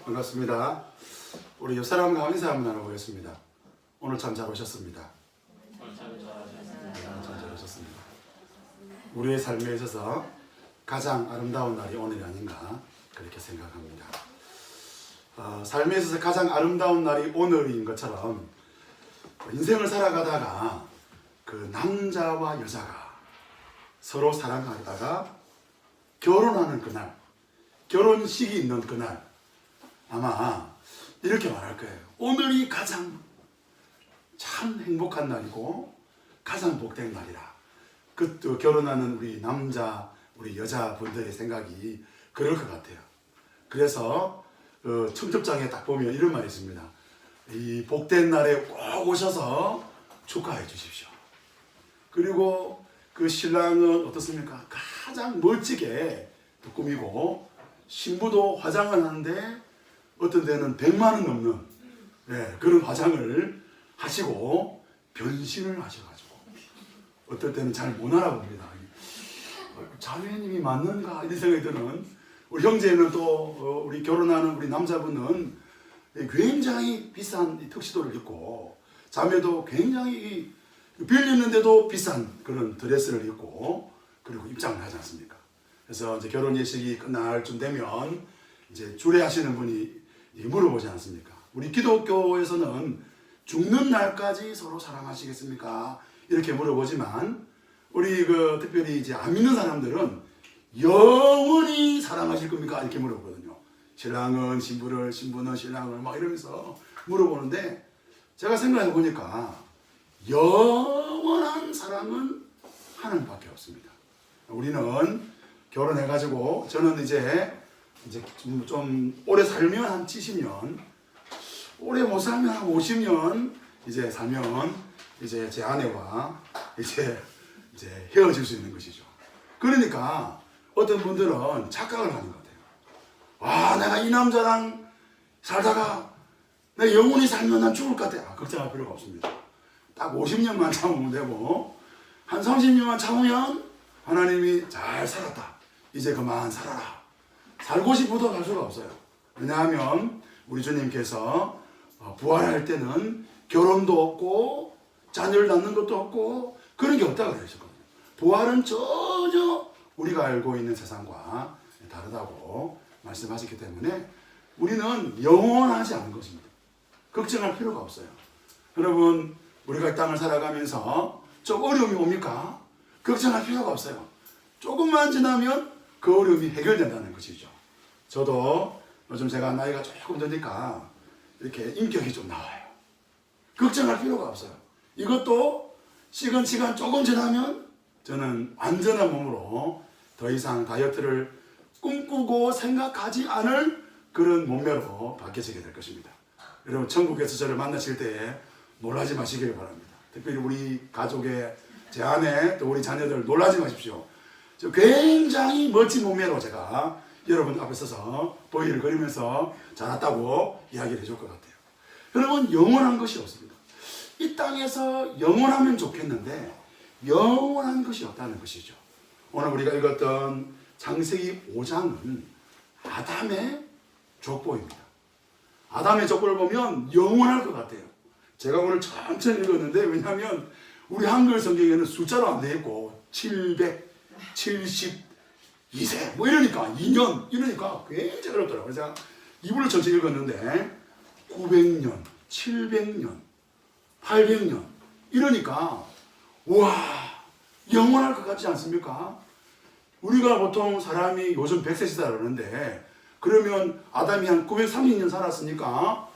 반갑습니다. 우리 옆 사람과 인사 한번 나눠보겠습니다. 오늘 참 잘 오셨습니다. 참 잘 오셨습니다. 우리의 삶에 있어서 가장 아름다운 날이 오늘이 아닌가 그렇게 생각합니다. 삶에 있어서 가장 아름다운 날이 오늘인 것처럼 인생을 살아가다가 그 남자와 여자가 서로 사랑하다가 결혼하는 그날, 결혼식이 있는 그날 아마 이렇게 말할 거예요. 오늘이 가장 참 행복한 날이고 가장 복된 날이라. 그 결혼하는 우리 남자, 우리 여자분들의 생각이 그럴 것 같아요. 그래서 청첩장에 딱 보면 이런 말이 있습니다. 이 복된 날에 꼭 오셔서 축하해 주십시오. 그리고 그 신랑은 어떻습니까? 가장 멋지게 꾸미고 신부도 화장을 하는데 어떤 데는 100만 원 넘는 그런 화장을 하시고 변신을 하셔가지고 어떨 때는 잘 못 알아봅니다. 자매님이 맞는가 이런 생각이 드는 우리 형제는 또 우리 결혼하는 우리 남자분은 굉장히 비싼 턱시도를 입고 자매도 굉장히 빌렸는데도 비싼 그런 드레스를 입고 그리고 입장을 하지 않습니까? 그래서 이제 결혼 예식이 끝날 쯤 되면 이제 주례하시는 분이 물어보지 않습니까? 우리 기독교에서는 죽는 날까지 서로 사랑하시겠습니까? 이렇게 물어보지만 우리 특별히 이제 안 믿는 사람들은 영원히 사랑하실 겁니까? 이렇게 물어보거든요. 신랑은 신부를, 신부는 신랑을 막 이러면서 물어보는데 제가 생각해 보니까 영원한 사랑은 하나님밖에 없습니다. 우리는 결혼해가지고 저는 이제 좀 오래 살면 한 70년, 오래 못 살면 한 50년 이제 살면 이제 제 아내와 이제 헤어질 수 있는 것이죠. 그러니까 어떤 분들은 착각을 하는 것 같아요. 와, 내가 이 남자랑 살다가 내가 영원히 살면 난 죽을 것 같아. 걱정할 필요가 없습니다. 딱 50년만 참으면 되고 한 30년만 참으면 하나님이 잘 살았다. 이제 그만 살아라. 살고 싶어도 갈 수가 없어요. 왜냐하면 우리 주님께서 부활할 때는 결혼도 없고 자녀를 낳는 것도 없고 그런 게 없다고 그러셨거든요. 부활은 전혀 우리가 알고 있는 세상과 다르다고 말씀하셨기 때문에 우리는 영원하지 않은 것입니다. 걱정할 필요가 없어요. 여러분, 우리가 이 땅을 살아가면서 좀 어려움이 옵니까? 걱정할 필요가 없어요. 조금만 지나면 그 어려움이 해결된다는 것이죠. 저도 요즘 제가 나이가 조금 드니까 이렇게 인격이 좀 나와요. 걱정할 필요가 없어요. 이것도 시간 조금 지나면 저는 완전한 몸으로 더 이상 다이어트를 꿈꾸고 생각하지 않을 그런 몸매로 바뀌어지게 될 것입니다. 여러분, 천국에서 저를 만나실 때에 놀라지 마시기를 바랍니다. 특별히 우리 가족의 제 아내 또 우리 자녀들 놀라지 마십시오. 저 굉장히 멋진 몸매로 제가 여러분 앞에 서서 보이를 그리면서 자랐다고 이야기를 해줄 것 같아요. 여러분, 영원한 것이 없습니다. 이 땅에서 영원하면 좋겠는데 영원한 것이 없다는 것이죠. 오늘 우리가 읽었던 창세기 5장은 아담의 족보입니다. 아담의 족보를 보면 영원할 것 같아요. 제가 오늘 천천히 읽었는데 왜냐하면 우리 한글 성경에는 숫자로 안 되어 있고 772세 뭐 이러니까 2년 이러니까 굉장히 어렵더라고요. 그래서 이분을 전체 읽었는데 900년, 700년, 800년 이러니까 와, 영원할 것 같지 않습니까? 우리가 보통 사람이 요즘 100세 살았는데 그러면 아담이 한 930년 살았으니까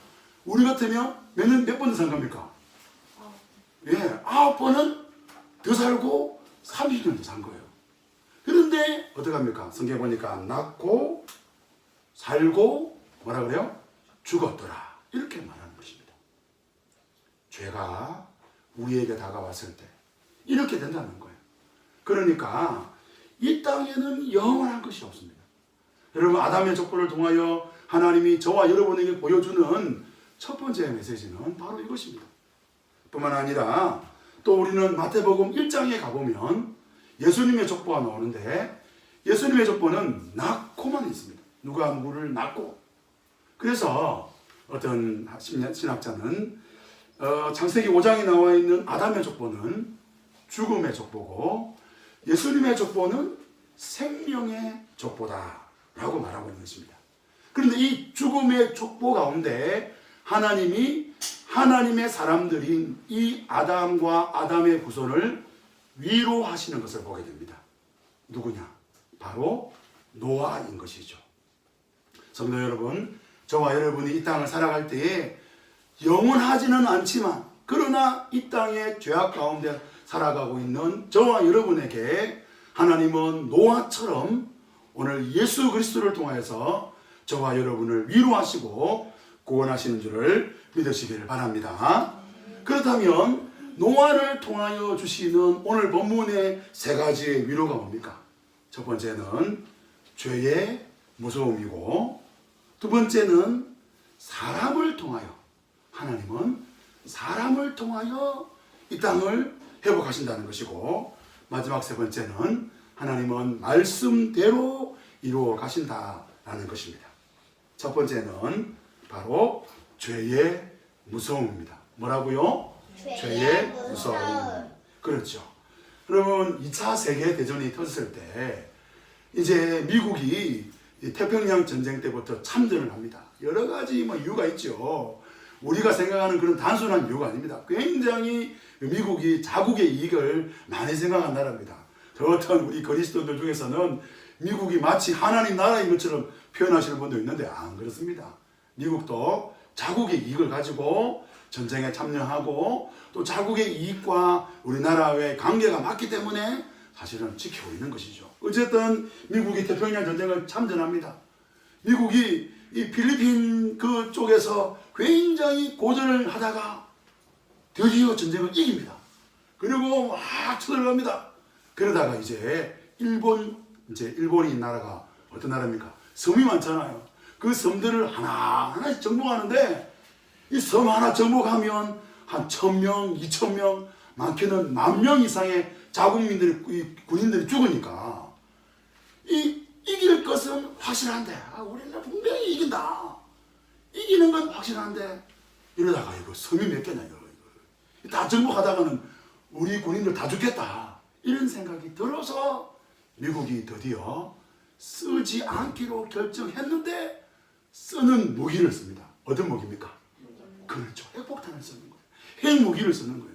우리 같으면 몇 번 더 산 겁니까? 9번은 더 살고 30년 더 산 거예요. 그런데 어떡합니까? 성경 보니까 낳고 살고 뭐라 그래요? 죽었더라. 이렇게 말하는 것입니다. 죄가 우리에게 다가왔을 때 이렇게 된다는 거예요. 그러니까 이 땅에는 영원한 것이 없습니다. 여러분, 아담의 족보를 통하여 하나님이 저와 여러분에게 보여주는 첫 번째 메시지는 바로 이것입니다. 뿐만 아니라 또 우리는 마태복음 1장에 가보면 예수님의 족보가 나오는데 예수님의 족보는 낳고만 있습니다. 누가 누구를 낳고 그래서 어떤 신학자는 창세기 5장에 나와 있는 아담의 족보는 죽음의 족보고 예수님의 족보는 생명의 족보다 라고 말하고 있는 것입니다. 그런데 이 죽음의 족보 가운데 하나님이 하나님의 사람들인 이 아담과 아담의 후손을 위로하시는 것을 보게 됩니다. 누구냐? 바로 노아인 것이죠. 성도 여러분, 저와 여러분이 이 땅을 살아갈 때에 영원하지는 않지만 그러나 이 땅의 죄악 가운데 살아가고 있는 저와 여러분에게 하나님은 노아처럼 오늘 예수 그리스도를 통하여서 저와 여러분을 위로하시고 구원하시는 줄을 믿으시기를 바랍니다. 그렇다면 노아를 통하여 주시는 오늘 본문의 세 가지의 위로가 뭡니까? 첫 번째는 죄의 무서움이고, 두 번째는 사람을 통하여, 하나님은 사람을 통하여 이 땅을 회복하신다는 것이고, 마지막 세 번째는 하나님은 말씀대로 이루어 가신다라는 것입니다. 첫 번째는 바로 죄의 무서움입니다. 뭐라고요? 죄의 무서움. 그렇죠. 그러면 2차 세계대전이 터졌을 때 이제 미국이 태평양 전쟁 때부터 참전을 합니다. 여러 가지 이유가 있죠. 우리가 생각하는 그런 단순한 이유가 아닙니다. 굉장히 미국이 자국의 이익을 많이 생각한 나라입니다. 어떤 우리 그리스도인들 중에서는 미국이 마치 하나님 나라인 것처럼 표현하시는 분도 있는데 안 그렇습니다. 미국도 자국의 이익을 가지고 전쟁에 참여하고 또 자국의 이익과 우리나라의 관계가 맞기 때문에 사실은 지키고 있는 것이죠. 어쨌든 미국이 태평양 전쟁을 참전합니다. 미국이 이 필리핀 그 쪽에서 굉장히 고전을 하다가 드디어 전쟁을 이깁니다. 그리고 막 쳐들어갑니다. 그러다가 이제 일본이 나라가 어떤 나라입니까? 섬이 많잖아요. 그 섬들을 하나하나씩 정복하는데 이 섬 하나 정복하면 한 1000명, 2000명, 많게는 10,000명 이상의 자국민들이, 군인들이 죽으니까 이길 것은 확실한데 우리는 분명히 이긴다. 이기는 건 확실한데 이러다가 이거 섬이 몇 개냐 이거 다 정복하다가는 우리 군인들 다 죽겠다. 이런 생각이 들어서 미국이 드디어 쓰지 않기로 결정했는데 쓰는 무기를 씁니다. 어떤 무기입니까? 그렇죠. 핵폭탄을 쓰는 거예요. 핵무기를 쓰는 거예요.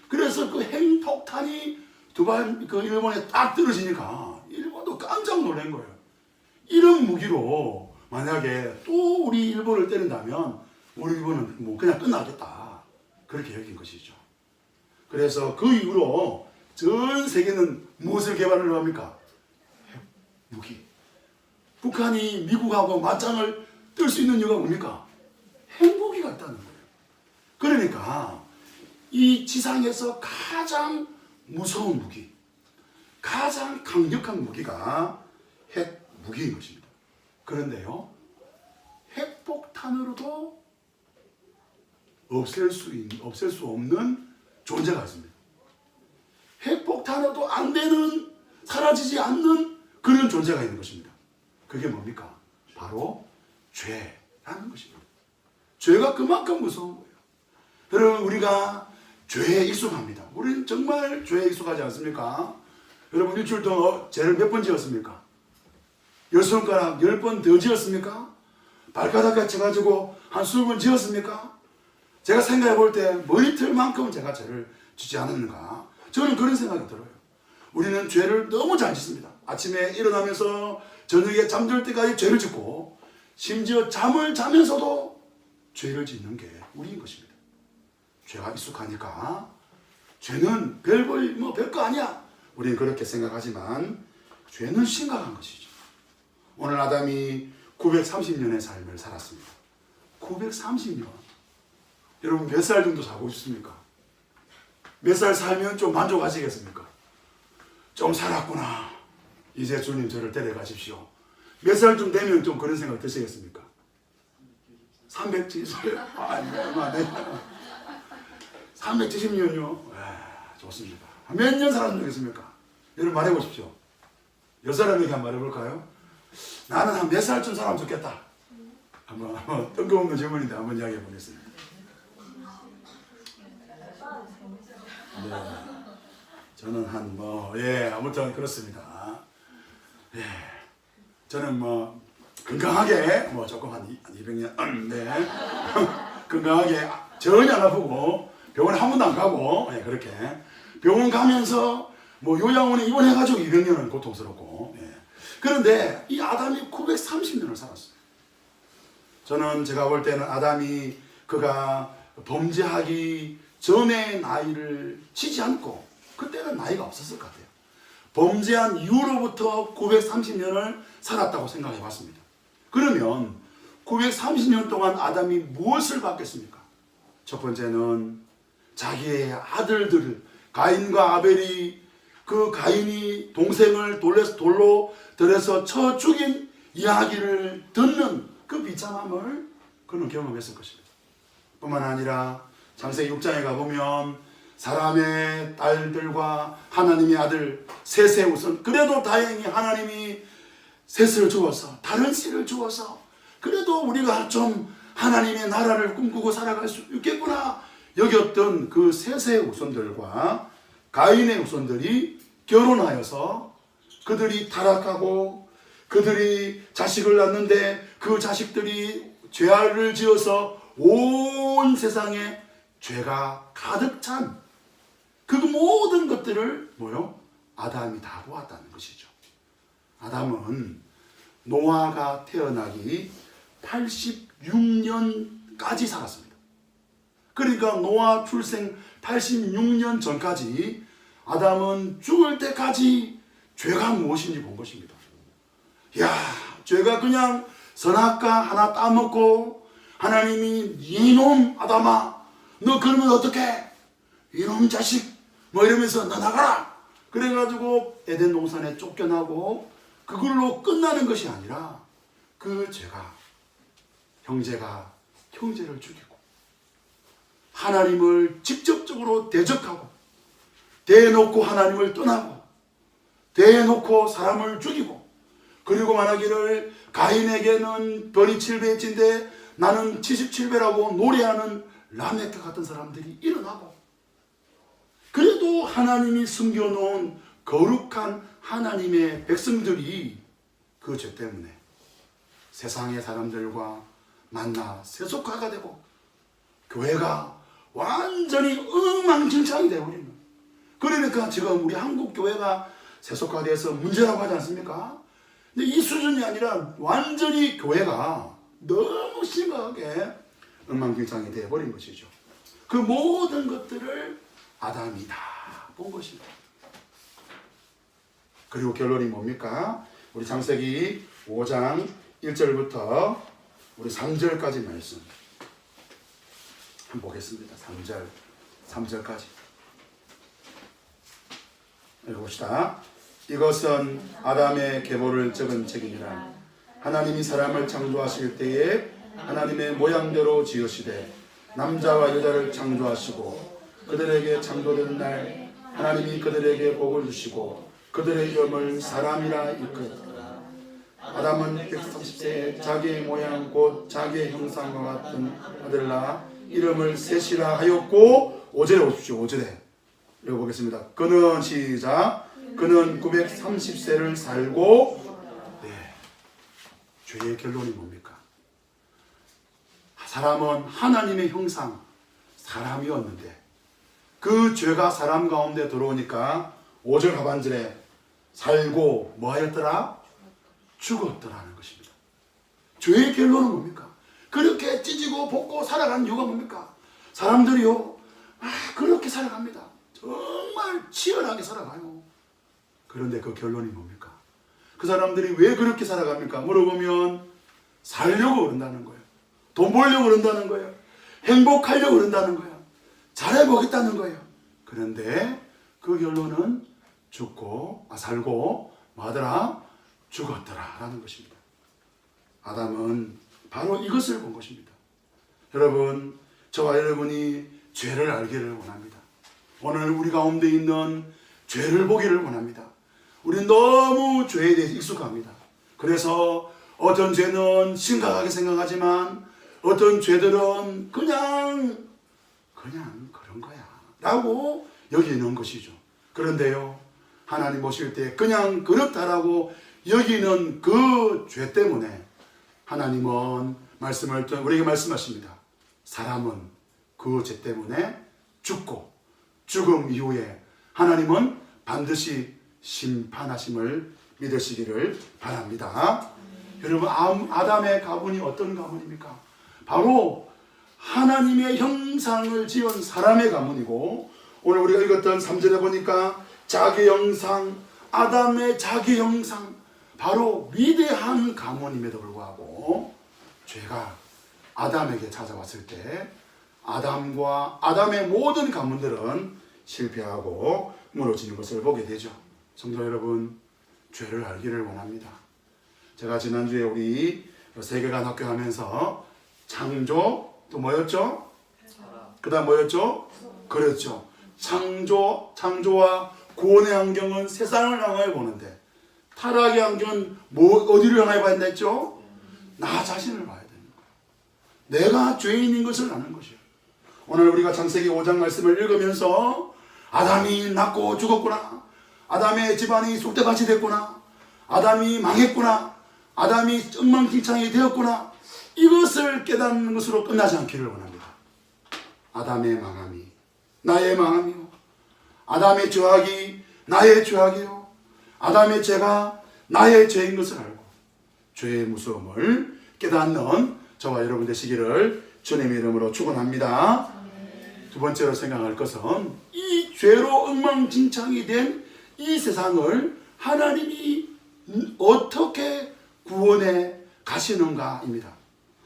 그래서 그 핵폭탄이 그 일본에 딱 떨어지니까 일본도 깜짝 놀란 거예요. 이런 무기로 만약에 또 우리 일본을 때린다면 우리 일본은 그냥 끝나겠다. 그렇게 여긴 것이죠. 그래서 그 이후로 전 세계는 무엇을 개발을 합니까? 핵무기. 북한이 미국하고 맞짱을 뜰 수 있는 이유가 뭡니까? 핵무기가 있다는 거예요. 그러니까 이 지상에서 가장 무서운 무기, 가장 강력한 무기가 핵무기인 것입니다. 그런데요, 핵폭탄으로도 없앨 수 없는 존재가 있습니다. 핵폭탄으로도 안 되는, 사라지지 않는 그런 존재가 있는 것입니다. 그게 뭡니까? 바로 죄라는 것입니다. 죄가 그만큼 무서운 거예요. 여러분, 우리가 죄에 익숙합니다. 우리는 정말 죄에 익숙하지 않습니까? 여러분, 일주일 동안 죄를 몇 번 지었습니까? 10손가락 10번 더 지었습니까? 발가락까지 쳐가지고 한 20번 지었습니까? 제가 생각해 볼 때 머리털만큼 제가 죄를 짓지 않았는가? 저는 그런 생각이 들어요. 우리는 죄를 너무 잘 짓습니다. 아침에 일어나면서 저녁에 잠들 때까지 죄를 짓고 심지어 잠을 자면서도 죄를 짓는 게 우리인 것입니다. 죄가 익숙하니까 죄는 별거 아니야. 우리는 그렇게 생각하지만 죄는 심각한 것이죠. 오늘 아담이 930년의 삶을 살았습니다. 930년. 여러분 몇 살 정도 살고 싶습니까? 몇 살 살면 좀 만족하시겠습니까? 좀 살았구나. 이제 주님 저를 데려가십시오. 몇 살쯤 되면 좀 그런 생각 드시겠습니까? 370년? 얼마 안 되냐. 370년요? 좋습니다. 몇 년 살았으면 좋겠습니까? 여러분 말해보십시오. 몇 사람에게 한번 말해볼까요? 나는 한 몇 살쯤 살아면 좋겠다. 한번 뜬금없는 질문인데 한번 이야기해 보겠습니다. 네, 저는 아무튼 그렇습니다. 예, 저는 건강하게 조금 한 200년 네 건강하게 전혀 안 아프고 병원에 한 번도 안 가고 그렇게 병원 가면서 요양원에 입원해가지고 200년은 고통스럽고 그런데 이 아담이 930년을 살았어요. 저는 제가 볼 때는 아담이 그가 범죄하기 전에 나이를 치지 않고 그때는 나이가 없었을 것 같아요. 범죄한 이후로부터 930년을 살았다고 생각해 봤습니다. 그러면 930년 동안 아담이 무엇을 받겠습니까? 첫 번째는 자기의 아들들을 가인과 아벨이 그 가인이 동생을 돌로 들여서 쳐 죽인 이야기를 듣는 그 비참함을 그는 경험했을 것입니다. 뿐만 아니라 창세기 6장에 가보면 사람의 딸들과 하나님의 아들 셋의 우선 그래도 다행히 하나님이 셋을 주어서 다른 씨를 주어서 그래도 우리가 좀 하나님의 나라를 꿈꾸고 살아갈 수 있겠구나 여겼던 그 셋의 우선들과 가인의 우선들이 결혼하여서 그들이 타락하고 그들이 자식을 낳는데 그 자식들이 죄를 지어서 온 세상에 죄가 가득 찬 그 모든 것들을 아담이 다 보았다는 것이죠. 아담은 노아가 태어나기 86년까지 살았습니다. 그러니까 노아 출생 86년 전까지 아담은 죽을 때까지 죄가 무엇인지 본 것입니다. 야, 죄가 그냥 선악과 하나 따먹고 하나님이 이놈 아담아 너 그러면 어떡해? 이놈 자식 이러면서 너 나가라 그래가지고 에덴 동산에 쫓겨나고 그걸로 끝나는 것이 아니라 그 죄가 형제가 형제를 죽이고 하나님을 직접적으로 대적하고 대놓고 하나님을 떠나고 대놓고 사람을 죽이고 그리고 말하기를 가인에게는 벌이 7배인데 나는 77배라고 노래하는 라멕과 같은 사람들이 일어나고 그래도 하나님이 숨겨놓은 거룩한 하나님의 백성들이 그 죄 때문에 세상의 사람들과 만나 세속화가 되고 교회가 완전히 엉망진창이 되어버리는 그러니까 지금 우리 한국 교회가 세속화돼서 문제라고 하지 않습니까? 근데 이 수준이 아니라 완전히 교회가 너무 심하게 엉망진창이 되어버린 것이죠. 그 모든 것들을 아담이 다 본 것입니다. 그리고 결론이 뭡니까? 우리 창세기 5장 1절부터 우리 3절까지 말씀 한번 보겠습니다. 3절까지 읽어봅시다. 이것은 아담의 계보를 적은 책이니라. 하나님이 사람을 창조하실 때에 하나님의 모양대로 지으시되 남자와 여자를 창조하시고 그들에게 창조된 날 하나님이 그들에게 복을 주시고 그들의 이름을 사람이라 일컬었더라. 아담은 130세에 자기의 모양 곧 자기의 형상과 같은 아들을 낳아 이름을 셋이라 하였고 5절에 오십시오. 5절에 읽어보겠습니다. 그는 시작 그는 930세를 살고 죄의 결론이 뭡니까? 사람은 하나님의 형상 사람이었는데 그 죄가 사람 가운데 들어오니까 5절 하반절에 살고 뭐 하였더라? 죽었더라는 것입니다. 죄의 결론은 뭡니까? 그렇게 찢고 볶고 살아가는 이유가 뭡니까? 사람들이요 그렇게 살아갑니다. 정말 치열하게 살아가요. 그런데 그 결론이 뭡니까? 그 사람들이 왜 그렇게 살아갑니까? 물어보면 살려고 그런다는 거예요. 돈 벌려고 그런다는 거예요. 행복하려고 그런다는 거예요. 잘해보겠다는 거예요. 그런데 그 결론은 살고 뭐하더라? 죽었더라 라는 것입니다. 아담은 바로 이것을 본 것입니다. 여러분, 저와 여러분이 죄를 알기를 원합니다. 오늘 우리 가운데 있는 죄를 보기를 원합니다. 우리는 너무 죄에 대해서 익숙합니다. 그래서 어떤 죄는 심각하게 생각하지만 어떤 죄들은 그냥 그런 거야 라고 여기는 것이죠. 그런데요, 하나님 보실 때 그냥 그렇다라고 여기는 그 죄 때문에 하나님은 말씀을 우리에게 말씀하십니다. 사람은 그 죄 때문에 죽고 죽음 이후에 하나님은 반드시 심판하심을 믿으시기를 바랍니다. 여러분, 아담의 가문이 어떤 가문입니까? 바로 하나님의 형상을 지은 사람의 가문이고, 오늘 우리가 읽었던 3절에 보니까 자기 형상, 아담의 자기 형상, 바로 위대한 가문임에도 불구하고 죄가 아담에게 찾아왔을 때 아담과 아담의 모든 가문들은 실패하고 무너지는 것을 보게 되죠. 성도 여러분, 죄를 알기를 원합니다. 제가 지난주에 우리 세계관 학교 하면서 창조, 또 뭐였죠? 그 다음 뭐였죠? 그렇죠. 창조와 구원의 안경은 세상을 향하여 보는데 타락의 안경은 어디를 향하여 봐야 된다 했죠? 나 자신을 봐야 되는 거예요. 내가 죄인인 것을 아는 것이에요. 오늘 우리가 창세기 5장 말씀을 읽으면서 아담이 낳고 죽었구나, 아담의 집안이 쑥대밭이 됐구나, 아담이 망했구나, 아담이 엉망진창이 되었구나, 이것을 깨닫는 것으로 끝나지 않기를 원합니다. 아담의 망함이 나의 망함이요, 아담의 죄악이 나의 죄악이요, 아담의 죄가 나의 죄인 것을 알고 죄의 무서움을 깨닫는 저와 여러분 되시기를 주님의 이름으로 축원합니다. 두 번째로 생각할 것은 이 죄로 엉망진창이 된 이 세상을 하나님이 어떻게 구원해 가시는가입니다.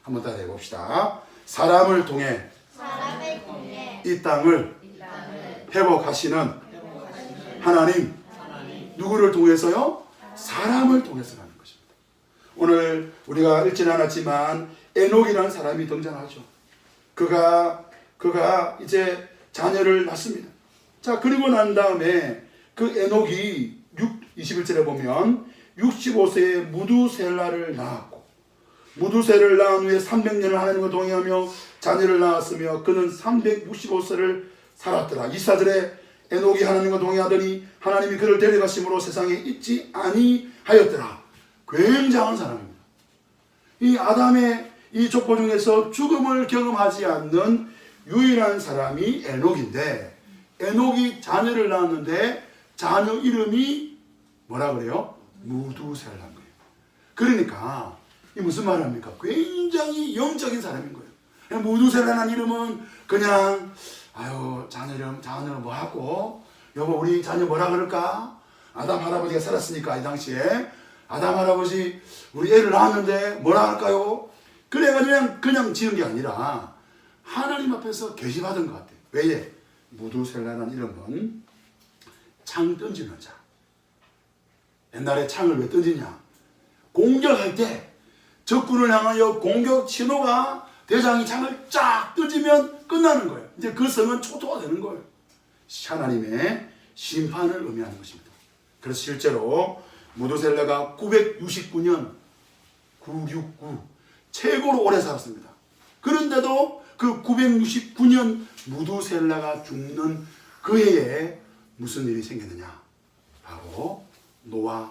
한번 따라해 봅시다. 사람을 통해 이 땅을 회복하시는 하나님. 누구를 통해서요? 사람을 통해서라는 것입니다. 오늘 우리가 읽지는 않았지만 에녹이라는 사람이 등장하죠. 그가 이제 자녀를 낳습니다. 자, 그리고 난 다음에 그 에녹이 21절에 보면 65세에 무두셀라를 낳았고, 무두셀을 낳은 후에 300년을 하나님과 동행하며 자녀를 낳았으며 그는 365세를 살았더라. 24절에 에녹이 하나님과 동행하더니 하나님이 그를 데려가심으로 세상에 있지 아니하였더라. 굉장한 사람입니다. 이 아담의 이 족보 중에서 죽음을 경험하지 않는 유일한 사람이 에녹인데, 에녹이 자녀를 낳았는데 자녀 이름이 뭐라 그래요? 무두셀라인 거예요. 그러니까 이 무슨 말입니까? 굉장히 영적인 사람인 거예요. 무두셀라라는 이름은 그냥 자녀 뭐 하고, 여보 우리 자녀 뭐라 그럴까? 아담 할아버지가 살았으니까 이 당시에 아담 할아버지 우리 애를 낳았는데 뭐라 할까요? 그래가지고 그냥 지은 게 아니라 하나님 앞에서 계시받은 것 같아요. 왜? 무두셀라라는 이름은 창 던지는 자. 옛날에 창을 왜 던지냐? 공격할 때 적군을 향하여 공격 신호가 대장이 창을 쫙 던지면 끝나는 거예요. 이제 그 성은 초토화 되는 거예요. 하나님의 심판을 의미하는 것입니다. 그래서 실제로 무두셀라가 969년 969 최고로 오래 살았습니다. 그런데도 그 969년 무두셀라가 죽는 그 해에 무슨 일이 생겼느냐? 바로 노아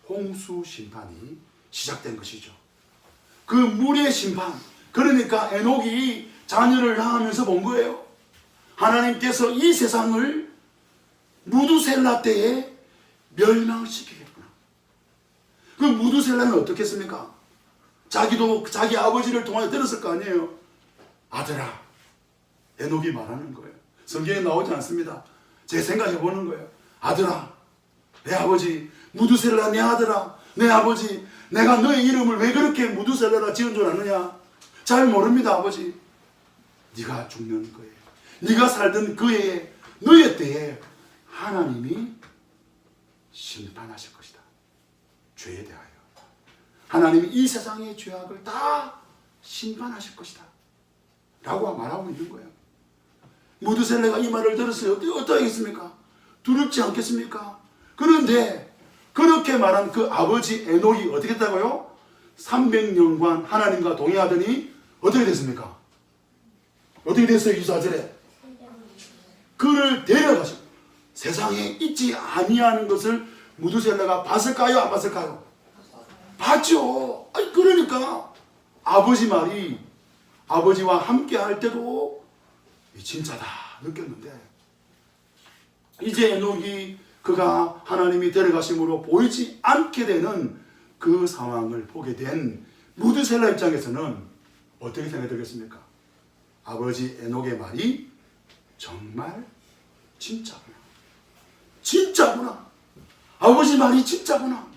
홍수 심판이 시작된 것이죠. 그 물의 심판, 그러니까 에녹이 자녀를 낳으면서 본 거예요. 하나님께서 이 세상을 무두셀라 때에 멸망시키겠구나. 그 무두셀라는 어떻게 했습니까? 자기도 자기 아버지를 통하여 들었을 거 아니에요. 아들아, 에녹이 말하는 거예요. 성경에 나오지 않습니다. 제 생각해 보는 거예요. 아들아, 내 아버지 무두셀라, 내 아들아, 내 아버지, 내가 너의 이름을 왜 그렇게 무두셀라라 지은 줄 아느냐? 잘 모릅니다, 아버지. 네가 죽는 거에, 네가 살던 그 해에, 너의 때에 하나님이 심판하실 것이다. 죄에 대하여 하나님이 이 세상의 죄악을 다 심판하실 것이다 라고 말하고 있는 거예요. 무두셀라가 이 말을 들었어요. 어떠하겠습니까? 두렵지 않겠습니까? 그런데 그렇게 말한 그 아버지 에녹이 어떻게 했다고요? 300년간 하나님과 동행하더니 어떻게 됐습니까? 어떻게 됐어요? 24절에 그를 데려가시고 세상에 있지 아니하는 것을 무두셀라가 봤을까요? 안 봤을까요? 봤죠. 아니 그러니까 아버지 말이 아버지와 함께 할 때도 진짜다 느꼈는데 이제 에녹이 그가 하나님이 데려가심으로 보이지 않게 되는 그 상황을 보게 된 무두셀라 입장에서는 어떻게 생각이 들겠습니까? 아버지 에녹의 말이 정말 진짜구나. 진짜구나. 아버지 말이 진짜구나.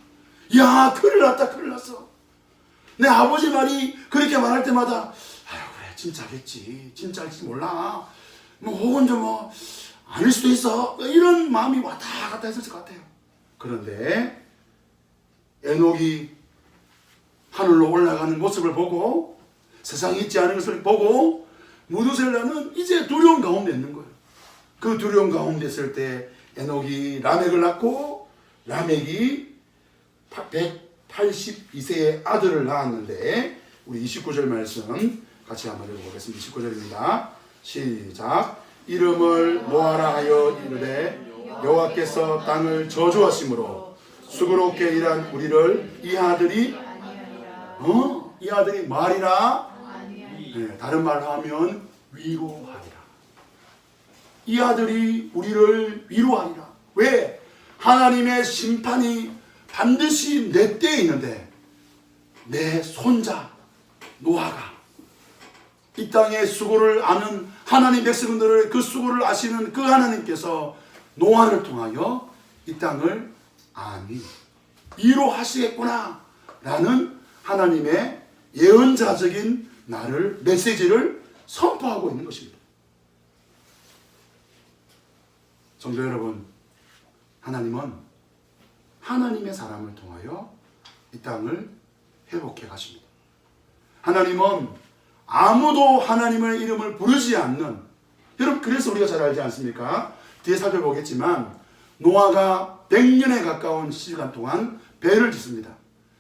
야, 큰일 났다, 큰일 났어. 내 아버지 말이 그렇게 말할 때마다 아유 그래 진짜겠지, 진짜일지 몰라. 뭐 혹은 좀 뭐 아닐 수도 있어. 이런 마음이 왔다 갔다 했을 것 같아요. 그런데 에녹이 하늘로 올라가는 모습을 보고 세상에 있지 않은 것을 보고 무두셀라는 이제 두려움 가운데 있는 거예요. 그 두려움 가운데 있을 때 에녹이 라멕을 낳고 라멕이 182세의 아들을 낳았는데 우리 29절 말씀 같이 한번 읽어보겠습니다. 29절입니다. 시작. 이름을 노아라 하여 이르되 여호와께서 땅을 저주하심으로 수고롭게 일한 우리를 이 아들이 이 아들이 말이라 네, 다른 말로 하면 위로하리라. 이 아들이 우리를 위로하리라. 왜? 하나님의 심판이 반드시 내 때에 있는데 내 손자 노아가 이 땅의 수고를 아는 하나님 백성들을 그 수고를 아시는 그 하나님께서 노아를 통하여 이 땅을 위로하시겠구나 라는 하나님의 예언자적인 메시지를 선포하고 있는 것입니다. 성도 여러분, 하나님은 하나님의 사람을 통하여 이 땅을 회복해 가십니다. 하나님은 아무도 하나님의 이름을 부르지 않는, 여러분 그래서 우리가 잘 알지 않습니까? 뒤에 살펴보겠지만 노아가 100년에 가까운 시간 동안 배를 짓습니다.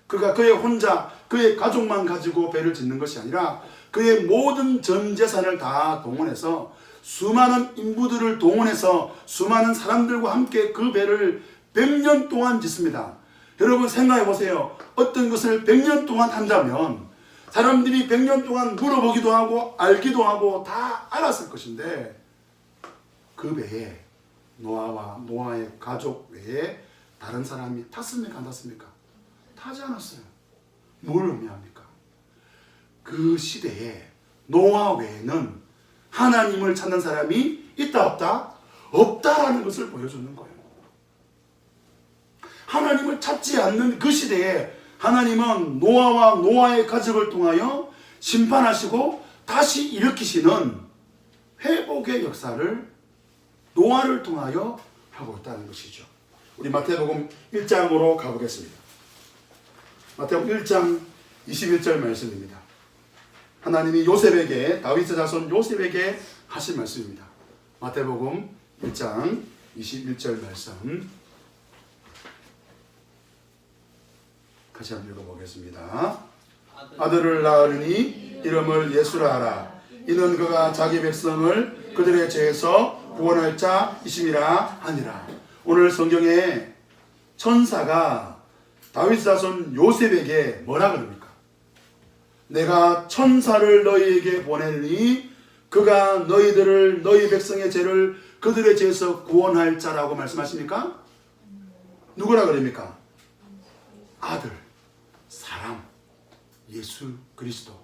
그가 그의 혼자 그의 가족만 가지고 배를 짓는 것이 아니라 그의 모든 전 재산을 다 동원해서 수많은 인부들을 동원해서 수많은 사람들과 함께 그 배를 100년 동안 짓습니다. 여러분 생각해 보세요. 어떤 것을 100년 동안 한다면 사람들이 100년 동안 물어보기도 하고 알기도 하고 다 알았을 것인데 그 배에 노아와 노아의 가족 외에 다른 사람이 탔습니까? 안 탔습니까? 타지 않았어요. 뭘 의미합니까? 그 시대에 노아 외에는 하나님을 찾는 사람이 있다 없다? 없다라는 것을 보여주는 거예요. 하나님을 찾지 않는 그 시대에 하나님은 노아와 노아의 가족을 통하여 심판하시고 다시 일으키시는 회복의 역사를 노아를 통하여 하고 있다는 것이죠. 우리 마태복음 1장으로 가보겠습니다. 마태복음 1장 21절 말씀입니다. 하나님이 요셉에게, 다윗의 자손 요셉에게 하신 말씀입니다. 마태복음 1장 21절 말씀 같이 한번 읽어보겠습니다. 아들을 낳으니 이름을 예수라 하라. 이는 그가 자기 백성을 그들의 죄에서 구원할 자이심이라 하니라. 오늘 성경에 천사가 다윗 자손 요셉에게 뭐라 그럽니까? 내가 천사를 너희에게 보내니 그가 너희들을 너희 백성의 죄를 그들의 죄에서 구원할 자라고 말씀하십니까? 누구라 그럽니까? 아들, 사람, 예수 그리스도.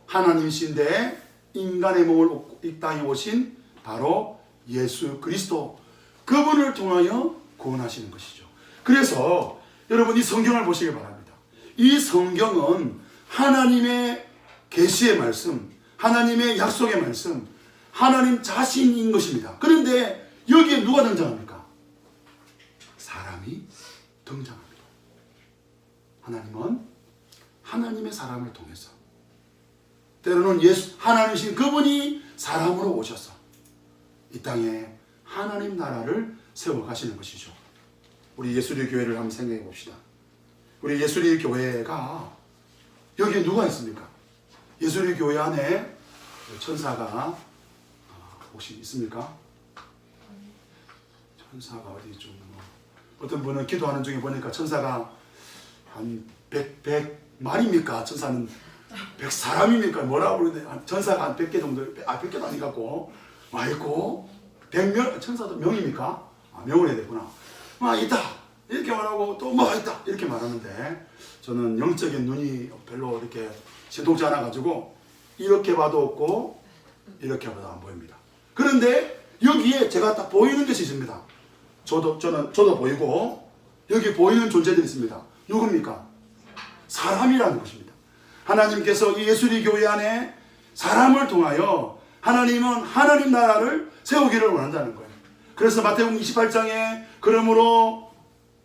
하나님이신데 인간의 몸을 입고 이 땅에 오신 바로 예수 그리스도, 그분을 통하여 구원하시는 것이죠. 그래서 여러분 이 성경을 보시기 바랍니다. 이 성경은 하나님의 계시의 말씀, 하나님의 약속의 말씀, 하나님 자신인 것입니다. 그런데 여기에 누가 등장합니까? 사람이 등장합니다. 하나님은 하나님의 사람을 통해서, 때로는 하나님이신 그분이 사람으로 오셔서 이 땅에 하나님 나라를 세워가시는 것이죠. 우리 예수리 교회를 한번 생각해 봅시다. 우리 예수리 교회가 여기에 누가 있습니까? 예수리 교회 안에 천사가 혹시 있습니까? 천사가 어디 좀 어떤 분은 기도하는 중에 보니까 천사가 한 100마리입니까? 천사는 100사람입니까? 뭐라고 그러는데 천사가 한 100개 정도 100개도 아니 갖고 와 있고 100명 천사도 명입니까? 명을 해야 되구나. 있다 이렇게 말하고 또 뭐가 있다 이렇게 말하는데 저는 영적인 눈이 별로 이렇게 신통치 않아 가지고 이렇게 봐도 없고 이렇게 봐도 안 보입니다. 그런데 여기에 제가 딱 보이는 것이 있습니다. 저도 보이고 여기 보이는 존재들이 있습니다. 누굽니까? 사람이라는 것입니다. 하나님께서 이 예수리 교회 안에 사람을 통하여 하나님은 하나님 나라를 세우기를 원한다는 거예요. 그래서 마태복음 28장에 그러므로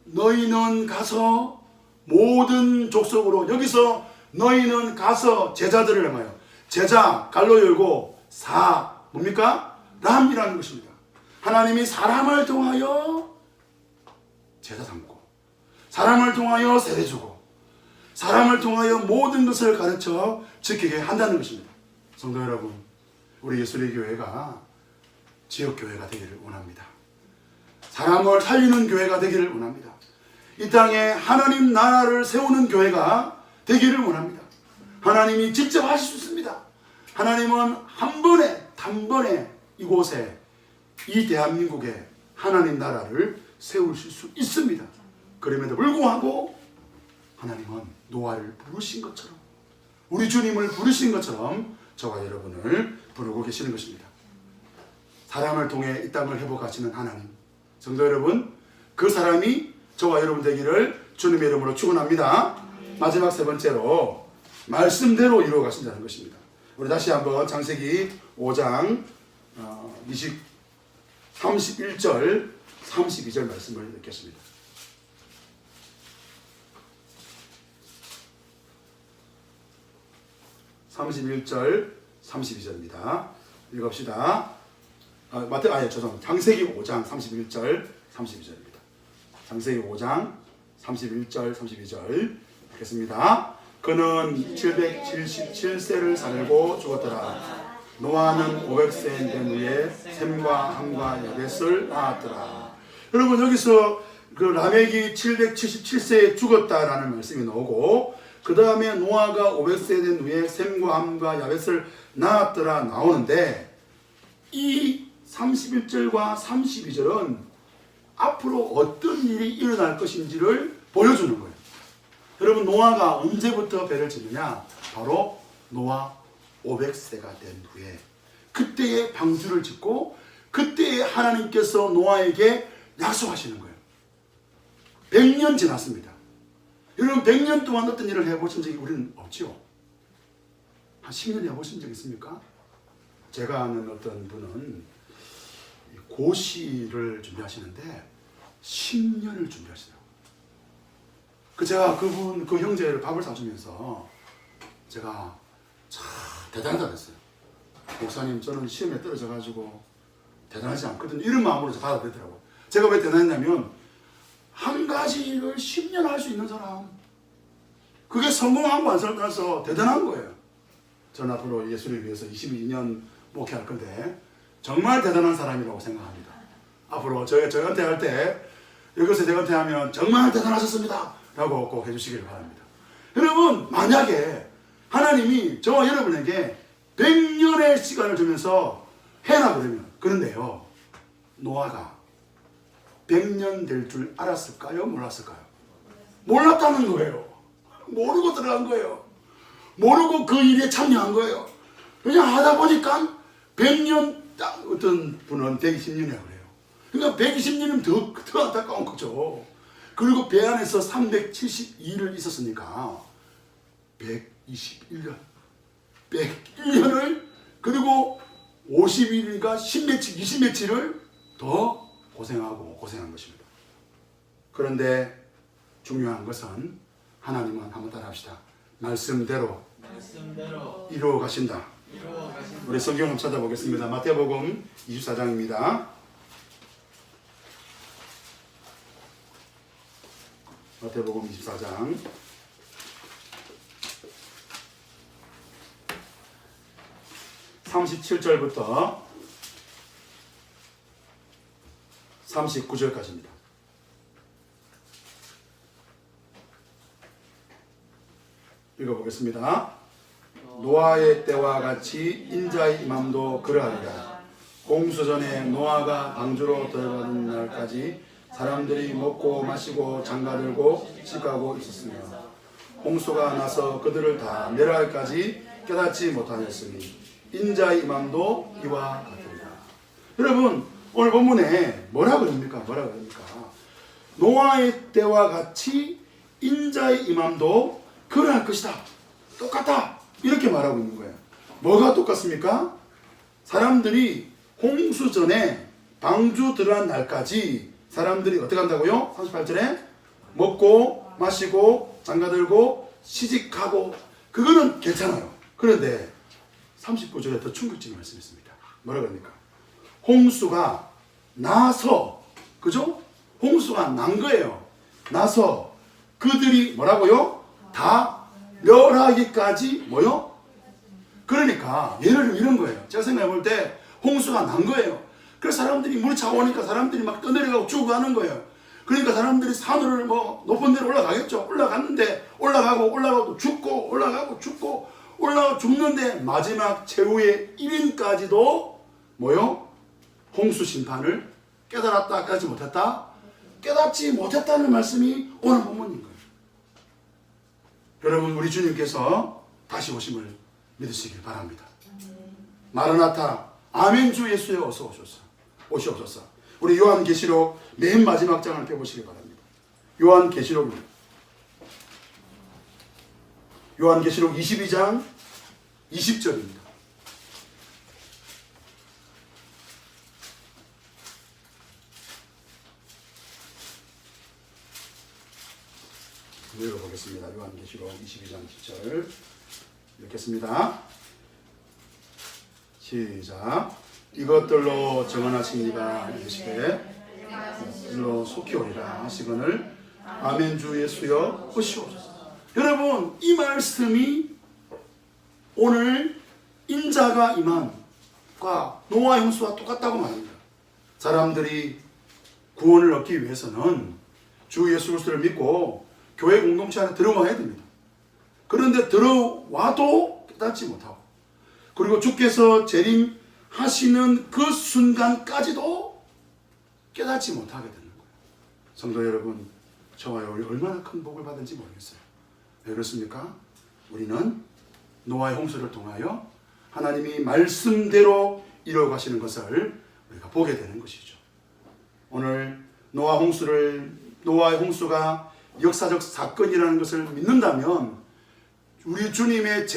너희는 가서 모든 족속으로 여기서 너희는 가서 제자들을 행하여 제자 갈로 열고 사 뭡니까? 람이라는 것입니다. 하나님이 사람을 통하여 제자 삼고 사람을 통하여 세례 주고 사람을 통하여 모든 것을 가르쳐 지키게 한다는 것입니다. 성도 여러분, 우리 예수리 교회가 지역교회가 되기를 원합니다. 사람을 살리는 교회가 되기를 원합니다. 이 땅에 하나님 나라를 세우는 교회가 되기를 원합니다. 하나님이 직접 하실 수 있습니다. 하나님은 한 번에 단번에 이곳에 이 대한민국에 하나님 나라를 세우실 수 있습니다. 그럼에도 불구하고 하나님은 노아를 부르신 것처럼 우리 주님을 부르신 것처럼 저와 여러분을 부르고 계시는 것입니다. 사람을 통해 이 땅을 회복하시는 하나님, 성도 여러분, 그 사람이 저와 여러분 되기를 주님의 이름으로 축원합니다. 마지막 세 번째로 말씀대로 이루어 가신다는 것입니다. 우리 다시 한번 창세기 5장 31절 32절 말씀을 읽겠습니다. (31절) (32절입니다) 읽읍시다. 창세기 5장 31절 32절입니다. 창세기 5장 31절 32절 읽겠습니다. 그는 777세를 살고 죽었더라. 노아는 500세 된 후에 셈과 함과 야벳을 낳았더라. 여러분, 여기서 그 라멕이 777세에 죽었다라는 말씀이 나오고 그 다음에 노아가 500세 된 후에 셈과 함과 야벳을 낳았더라 나오는데, 이 31절과 32절은 앞으로 어떤 일이 일어날 것인지를 보여주는 거예요. 여러분, 노아가 언제부터 배를 짓느냐? 바로 노아 500세가 된 후에 그때에 방주를 짓고 그때에 하나님께서 노아에게 약속하시는 거예요. 100년 지났습니다. 여러분, 100년 동안 어떤 일을 해보신 적이 우리는 없죠? 한 10년 해보신 적 있습니까? 제가 아는 어떤 분은 고시를 준비하시는데 10년을 준비하시더라고요. 제가 그 형제를 밥을 사주면서 제가 참 대단하다 그랬어요. 목사님, 저는 시험에 떨어져가지고 대단하지 않거든요. 이런 마음으로 받아들이더라고요. 제가 왜 대단했냐면, 한 가지 일을 10년 할 수 있는 사람, 그게 성공하고 안 성공해서 대단한 거예요. 저는 앞으로 예수를 위해서 22년 목회할 건데 정말 대단한 사람이라고 생각합니다. 앞으로 저한테 할 때, 여기서 저한테 하면 정말 대단하셨습니다 라고 꼭 해주시기를 바랍니다. 여러분, 만약에 하나님이 저와 여러분에게 100년의 시간을 주면서 해라 그런데요, 노아가 100년 될 줄 알았을까요? 몰랐을까요? 몰랐다는 거예요. 모르고 들어간 거예요. 모르고 그 일에 참여한 거예요. 그냥 하다 보니까 100년, 어떤 분은 120년이라고 그래요. 그러니까 120년이면 더 안타까운 거죠. 그리고 배 안에서 372일 있었으니까 121년, 101년을, 그리고 50일이니까 10며칠, 20며칠을 더 고생한 것입니다. 그런데 중요한 것은 하나님은 한번 따라 합시다. 말씀대로 이루어 가신다. 우리 성경 한번 찾아보겠습니다. 마태복음 24장입니다. 마태복음 24장 37절부터 39절까지입니다. 읽어보겠습니다. 노아의 때와 같이 인자의 임함도 그러하리라. 홍수전에 노아가 방주로 들어가는 날까지 사람들이 먹고 마시고 장가들고 시집가고 있었으며 홍수가 나서 그들을 다 멸할까지 깨닫지 못하였으니 인자의 임함도 이와 같으리라. 여러분, 오늘 본문에 뭐라고 합니까? 노아의 때와 같이 인자의 임함도 그러할 것이다. 똑같다. 이렇게 말하고 있는 거예요. 뭐가 똑같습니까? 사람들이 홍수 전에 방주 들어간 날까지 사람들이 어떻게 한다고요? 38절에 먹고 마시고 장가들고 시집가고, 그거는 괜찮아요. 그런데 39절에 더 충격적인 말씀이 있습니다. 뭐라고 합니까? 홍수가 나서, 그죠? 홍수가 난 거예요. 나서 그들이 뭐라고요? 다 멸하기까지 뭐요? 그러니까 예를 들면 이런 거예요. 제가 생각해 볼 때 홍수가 난 거예요. 그래서 사람들이 물이 차오니까 사람들이 막 떠내려가고 죽어가는 거예요. 그러니까 사람들이 산을 뭐 높은 데로 올라가겠죠. 올라갔는데 올라가고 죽고 올라가고 죽고 올라가고 죽는데 마지막 최후의 1인까지도 뭐요? 홍수 심판을 깨달았다, 깨닫지 못했다? 깨닫지 못했다는 말씀이 오늘 본문인 거예요. 여러분, 우리 주님께서 다시 오심을 믿으시길 바랍니다. 마라나타, 아멘 주 예수여 어서 오시옵소서. 우리 요한계시록 맨 마지막 장을 펴보시기 바랍니다. 요한계시록 22장 20절입니다. 읽어보겠습니다. 요한계시록 22장 10절 읽겠습니다. 시작. 이것들로 정언하신 이가 이르시되 일로 속히 오리라 하시거늘 아멘 주 예수여 오시옵소서. 여러분, 이 말씀이 오늘 인자가 임함과 노아 홍수와 똑같다고 말합니다. 사람들이 구원을 얻기 위해서는 주 예수 그리스도를 믿고 교회 공동체 안에 들어와야 됩니다. 그런데 들어와도 깨닫지 못하고, 그리고 주께서 재림하시는 그 순간까지도 깨닫지 못하게 되는 거예요. 성도 여러분, 저와 여러분이 얼마나 큰 복을 받은지 모르겠어요. 왜 그렇습니까? 우리는 노아의 홍수를 통하여 하나님이 말씀대로 이루어 가시는 것을 우리가 보게 되는 것이죠. 오늘 노아의 홍수가 역사적 사건이라는 것을 믿는다면 우리 주님의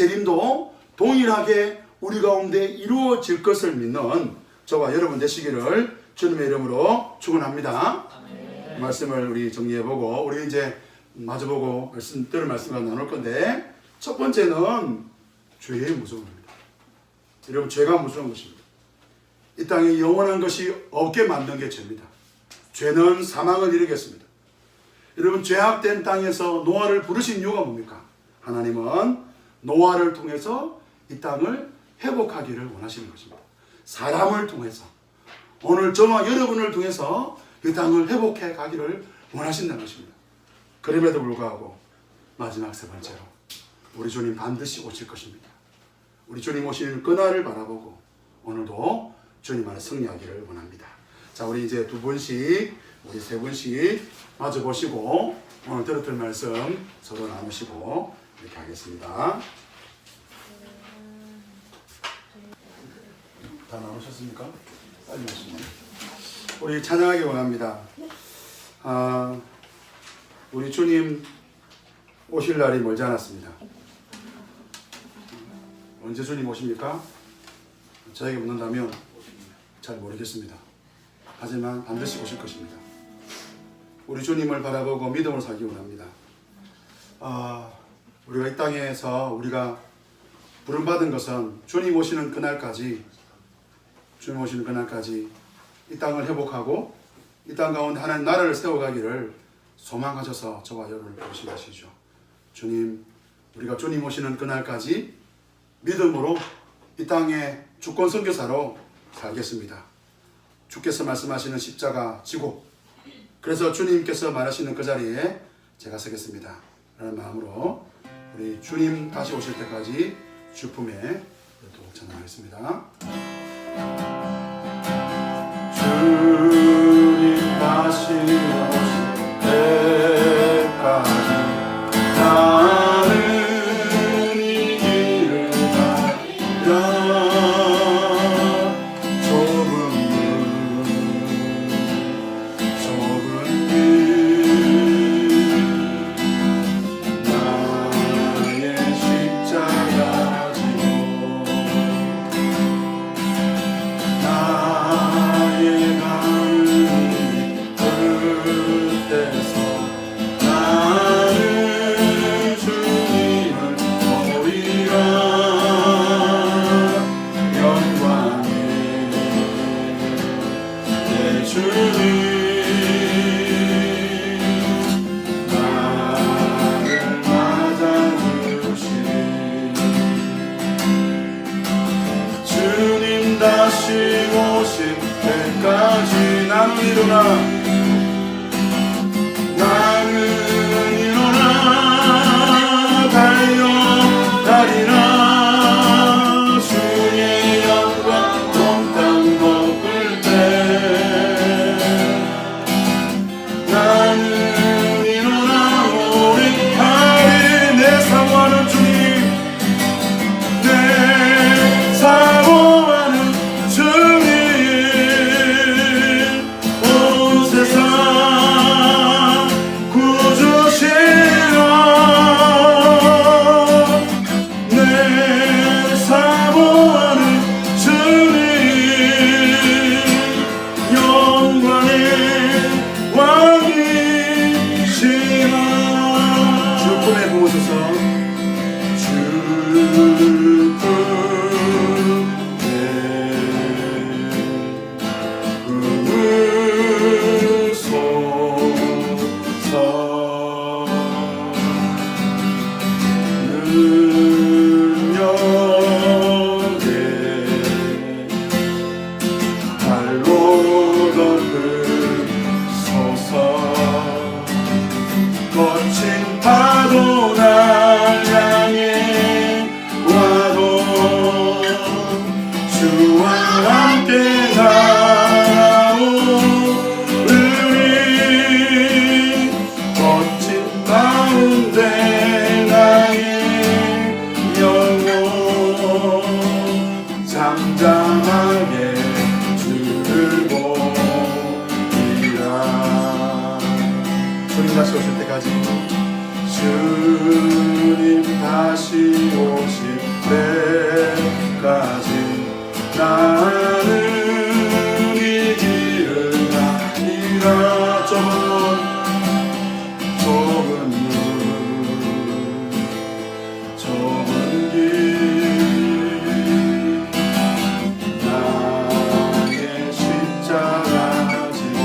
재림도 동일하게 우리 가운데 이루어질 것을 믿는 저와 여러분 되시기를 주님의 이름으로 축원합니다. 말씀을 우리 정리해보고 우리 이제 마주보고 들을 말씀을 나눌 건데, 첫 번째는 죄의 무서움입니다. 여러분, 죄가 무서운 것입니다. 이 땅에 영원한 것이 없게 만든 게 죄입니다. 죄는 사망을 이루겠습니다. 여러분, 죄악된 땅에서 노아를 부르신 이유가 뭡니까? 하나님은 노아를 통해서 이 땅을 회복하기를 원하시는 것입니다. 사람을 통해서, 오늘 저와 여러분을 통해서 이 땅을 회복해 가기를 원하신다는 것입니다. 그럼에도 불구하고 마지막 세 번째로 우리 주님 반드시 오실 것입니다. 우리 주님 오시는 그날을 바라보고 오늘도 주님 안에 승리하기를 원합니다. 자, 우리 이제 우리 세 분씩 마주 보시고 오늘 들었던 말씀 서로 나누시고 이렇게 하겠습니다. 다 나누셨습니까? 빨리 하시네. 우리 찬양하기 원합니다. 우리 주님 오실 날이 멀지 않았습니다. 언제 주님 오십니까? 저에게 묻는다면 잘 모르겠습니다. 하지만 반드시 오실 것입니다. 우리 주님을 바라보고 믿음으로 살기 원합니다. 우리가 이 땅에서 우리가 부름받은 것은 주님 오시는 그날까지 이 땅을 회복하고 이 땅 가운데 하나님 나라를 세워가기를 소망하셔서 저와 여러분을 보시게 하시죠. 주님, 우리가 주님 오시는 그날까지 믿음으로 이 땅에 주권 선교사로 살겠습니다. 주께서 말씀하시는 십자가 지고 그래서 주님께서 말하시는 그 자리에 제가 서겠습니다 라는 마음으로 우리 주님 다시 오실 때까지 주품에 또 찬양하겠습니다. 주님 다시 오실 때까지 나는 이 길을 가리라. 나는 일어나 달려가리라. 주의 영광 온 땅 덮을 때 나는 일어나 노래하리. 내 사모하는 주님, 내 사모하는 주님, 온 세상 거친 파도 날 향해 와도 주와 함께 나오으리. 거친 가운데 나의 영혼 잠잠하게 주를 보리라. 주님 다시 오실 때까지, 주님 다시 오실 때까지 나는 이 길을 가리라. 좁은 길 나의 십자가 지고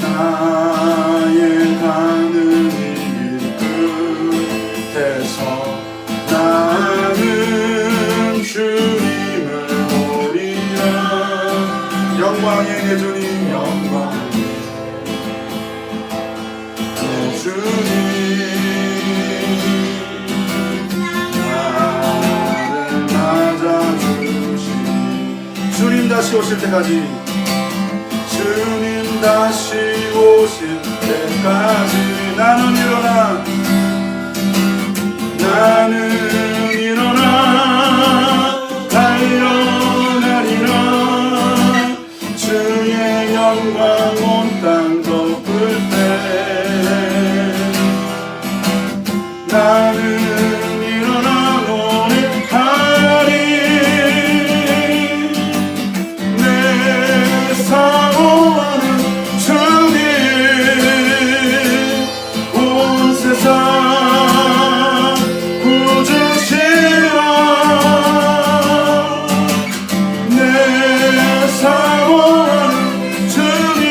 나의 가는 이 길 끝에서 나는 주님을 보리라. 영광의 내 주님, 영광의 내 주님, 나를 맞아주시니. 주님 다시 오실 때까지, 주님 다시 오실 때까지 나는 일어나 달려가리라. 주의 영광 온 땅 덮을 때 나는 일어나 노래하리. 내 사모하는 주님, 온 세상 구주시라. 내 사모하는 주님,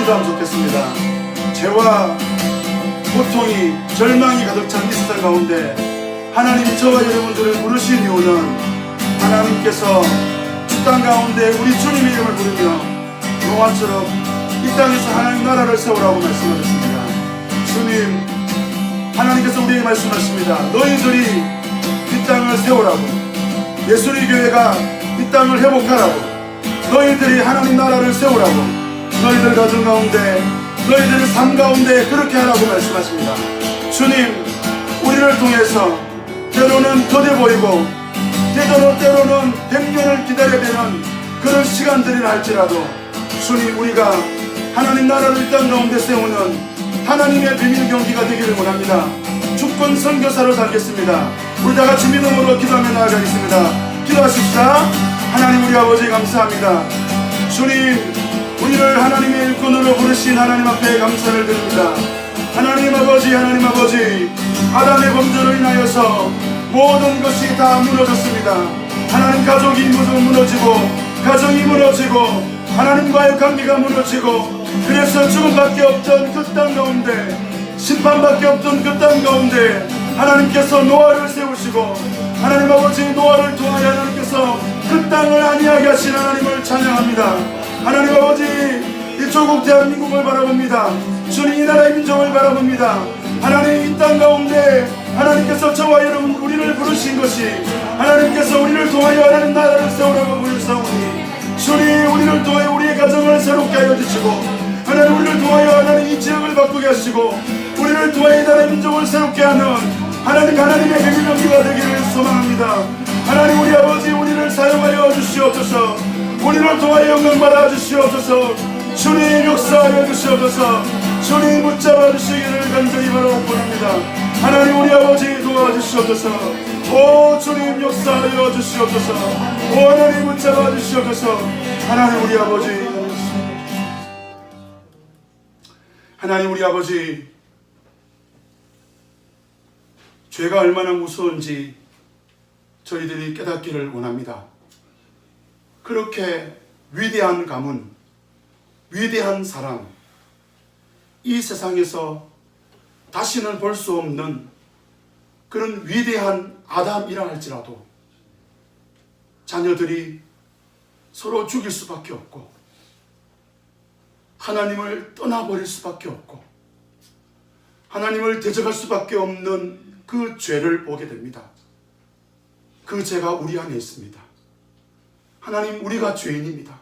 기도하면 좋겠습니다. 죄와 고통이, 절망이 가득 찬 이 세상 가운데 하나님이 저와 여러분들을 부르신 이유는 하나님께서 주 땅 가운데 우리 주님의 이름을 부르며 노아처럼 이 땅에서 하나님 나라를 세우라고 말씀하셨습니다. 주님, 하나님께서 우리에게 말씀하십니다. 너희들이 이 땅을 세우라고, 예수의 교회가 이 땅을 회복하라고, 너희들이 하나님 나라를 세우라고, 너희들 가정 가운데, 너희들 삶 가운데 그렇게 하라고 말씀하십니다. 주님, 우리를 통해서 때로는 더뎌 보이고 때로는 100년을 기다려야 되는 그런 시간들이라 할지라도 주님, 우리가 하나님 나라를 이 땅 가운데 세우는 하나님의 비밀 경기가 되기를 원합니다. 주권 선교사로 살겠습니다. 우리 다 같이 믿음으로 기도하며 나아가겠습니다. 기도하십시다. 하나님 우리 아버지 감사합니다. 주님, 우리를 하나님의 일꾼으로 부르신 하나님 앞에 감사를 드립니다. 하나님 아버지, 하나님 아버지, 아담의 범죄로 인하여서 모든 것이 다 무너졌습니다. 하나님, 가족이 무너지고, 가정이 무너지고, 하나님과의 관계가 무너지고, 그래서 죽음밖에 없던 그 땅 가운데, 심판밖에 없던 그 땅 가운데 하나님께서 노아를 세우시고, 하나님 아버지, 노아를 통하여 하나님께서 그 땅을 안위하게 하신 하나님을 찬양합니다. 하나님 아버지, 이 조국 대한민국을 바라봅니다. 주님, 이 나라의 민족을 바라봅니다. 하나님, 이 땅 가운데 하나님께서 저와 여러분 우리를 부르신 것이 하나님께서 우리를 통하여 하나님 나라를 세우라고 부르사오니, 주님, 우리를 통하여 우리의 가정을 새롭게 하여 주시고, 하나님 우리를 통하여 하나님 이 지역을 바꾸게 하시고, 우리를 통하여 이 나라의 민족을 새롭게 하는 하나님의 비밀 경기가 되기를 소망합니다. 하나님 우리 아버지, 우리를 사용하여 주시옵소서. 우리를 통하여 영광 받아 주시옵소서. 주님, 역사하여 주시옵소서. 주님, 붙잡아 주시기를 간절히 바라옵니다. 하나님 우리 아버지, 도와주시옵소서. 오 주님, 역사하여 주시옵소서. 오 하나님, 붙잡아 주시옵소서. 하나님 우리 아버지, 하나님 우리 아버지, 죄가 얼마나 무서운지 저희들이 깨닫기를 원합니다. 그렇게 위대한 가문, 위대한 사랑, 이 세상에서 다시는 볼 수 없는 그런 위대한 아담이라 할지라도 자녀들이 서로 죽일 수밖에 없고, 하나님을 떠나버릴 수밖에 없고, 하나님을 대적할 수밖에 없는 그 죄를 보게 됩니다. 그 죄가 우리 안에 있습니다. 하나님, 우리가 죄인입니다.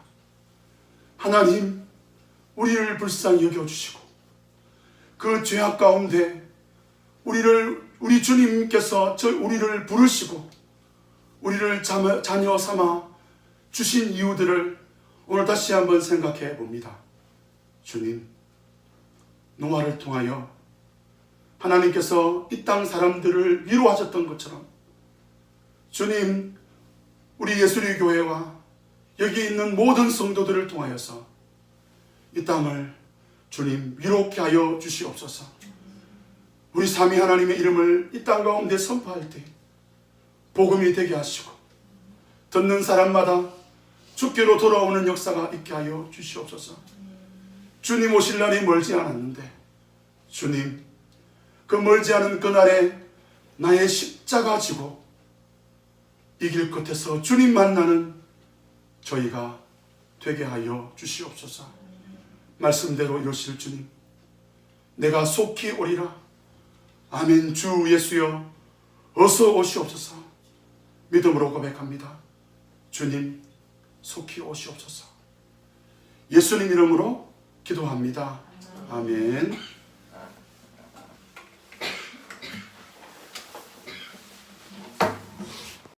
하나님, 우리를 불쌍히 여겨주시고, 그 죄악 가운데 우리 주님께서 우리를 부르시고 우리를 자녀 삼아 주신 이유들을 오늘 다시 한번 생각해 봅니다. 주님, 노아를 통하여 하나님께서 이 땅 사람들을 위로하셨던 것처럼, 주님, 우리 예수리 교회와 여기 있는 모든 성도들을 통하여서 이 땅을 주님 위롭게 하여 주시옵소서. 우리 삼위 하나님의 이름을 이 땅 가운데 선포할 때 복음이 되게 하시고, 듣는 사람마다 주께로 돌아오는 역사가 있게 하여 주시옵소서. 주님 오실 날이 멀지 않았는데, 주님, 그 멀지 않은 그날에 나의 십자가 지고 이 길 끝에서 주님 만나는 저희가 되게 하여 주시옵소서. 말씀대로 이루실 주님, 내가 속히 오리라. 아멘. 주 예수여, 어서 오시옵소서. 믿음으로 고백합니다. 주님, 속히 오시옵소서. 예수님 이름으로 기도합니다. 아멘.